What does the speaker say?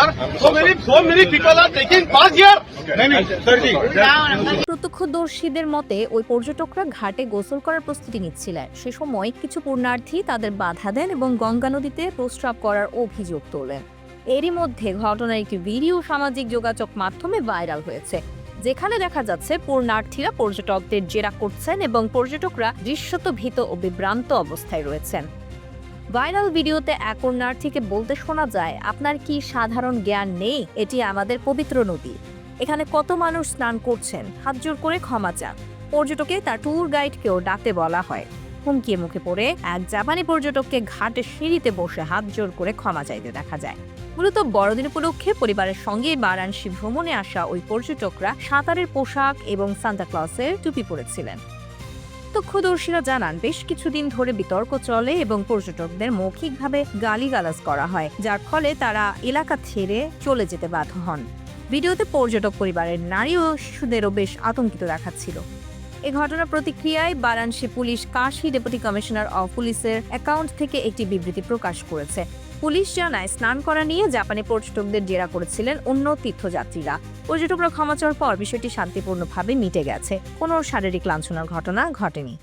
sir. So many people are taking pass here. প্রত্যক্ষদর্শীদের মতে ওই পর্যটকরা ঘাটে গোসল করার প্রস্তুতি নিচ্ছিলেন। সে সময় কিছু পুণ্যার্থী তাদের বাধা দেন এবং গঙ্গা নদীতে প্রস্রাব করার অভিযোগ তোলেন। এরই মধ্যে ঘটনার একটি ভিডিও সামাজিক যোগাযোগ মাধ্যমে ভাইরাল হয়েছে, যেখানে দেখা যাচ্ছে পুণ্যার্থীরা পর্যটকদের জেরা করছেন এবং পর্যটকরা দৃশ্যত ভীত ও বিভ্রান্ত অবস্থায় রয়েছেন। ভাইরাল ভিডিওতে এক পুণ্যার্থীকে বলতে শোনা যায়, আপনার কি সাধারণ জ্ঞান নেই? এটি আমাদের পবিত্র নদী, এখানে কত মানুষ স্নান করছেন, হাত জোর করে ক্ষমা চান। পর্যটকে তার ট্যুর গাইডকেও ডাকতে বলা হয়। হুমকির মুখে পড়ে এক জাপানি পর্যটককে ঘাটের সিঁড়িতে বসে হাত জোর করে ক্ষমা চাইতে দেখা যায়। মূলত বড়দিন উপলক্ষে পরিবারের সঙ্গে বারাণসী ভ্রমণে আসা ওই পর্যটকরা সাঁতারের পোশাক এবং সান্তাক্লজের টুপি পরেছিলেন। প্রত্যক্ষদর্শীরা জানান, বেশ কিছুদিন ধরে বিতর্ক চলে এবং পর্যটকদের মৌখিকভাবে গালিগালাজ করা হয়, যার ফলে তারা এলাকা ছেড়ে চলে যেতে বাধ্য হন। ভিডিওতে পর্যটক পরিবারের নারী ও শিশুদেরও বেশ আতঙ্কিত দেখাচ্ছিল। এ ঘটনার প্রতিক্রিয়ায় Varanasi police Kashi deputy commissioner of পুলিশের অ্যাকাউন্ট থেকে একটি বিবৃতি প্রকাশ করেছে। পুলিশ জানায়, স্নান করা নিয়ে জাপানি পর্যটকদের জেরা করেছিলেন অন্য তীর্থযাত্রীরা। পর্যটকরা ক্ষমা চাওয়ার পর বিষয়টি শান্তিপূর্ণভাবে মিটে গেছে। কোনো শারীরিক লাঞ্ছনার ঘটনা ঘটেনি।